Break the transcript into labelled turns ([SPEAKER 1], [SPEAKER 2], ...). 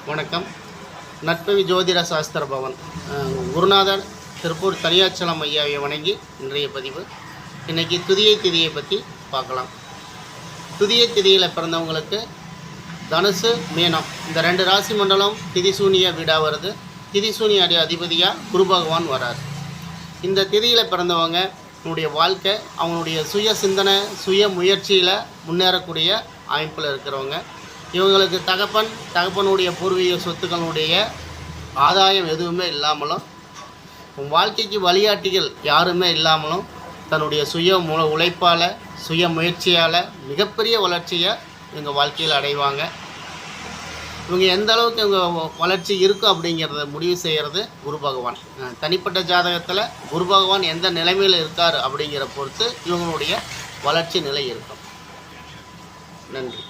[SPEAKER 1] வணக்கம். நட்பவி ஜோதிட சாஸ்திர பவன் குருநாதர் திருப்பூர் தனியாச்சலம் ஐயாவை வணங்கி இன்றைய பதிவு. இன்றைக்கி துதியை திதியை பற்றி பார்க்கலாம். துதியை திதியில் பிறந்தவங்களுக்கு தனுசு மீனம் இந்த 2 ராசி மண்டலம் திதிசூனிய வீடாக வருது. திதிசூனிய அதிபதியாக குரு பகவான் வரார். இந்த திதியில் பிறந்தவங்க வாழ்க்கை அவங்களுடைய சுய சிந்தனை சுய முயற்சியில் முன்னேறக்கூடிய அமைப்பில் இருக்கிறவங்க. இவங்களுக்கு தகப்பனுடைய பூர்வீக சொத்துக்களுடைய ஆதாயம் எதுவுமே இல்லாமலும் வாழ்க்கைக்கு வழிகாட்டிகள் யாருமே இல்லாமலும் தன்னுடைய சுய உழைப்பால் சுய முயற்சியால் மிகப்பெரிய வளர்ச்சியை இவங்க வாழ்க்கையில் அடைவாங்க. இவங்க எந்த அளவுக்கு இவங்க வளர்ச்சி இருக்கும் அப்படிங்கிறத முடிவு செய்கிறது குரு பகவான். தனிப்பட்ட ஜாதகத்தில் குரு பகவான் எந்த நிலைமையில் இருக்கார் அப்படிங்கிற பொறுத்து இவங்களுடைய வளர்ச்சி நிலை இருக்கும். நன்றி.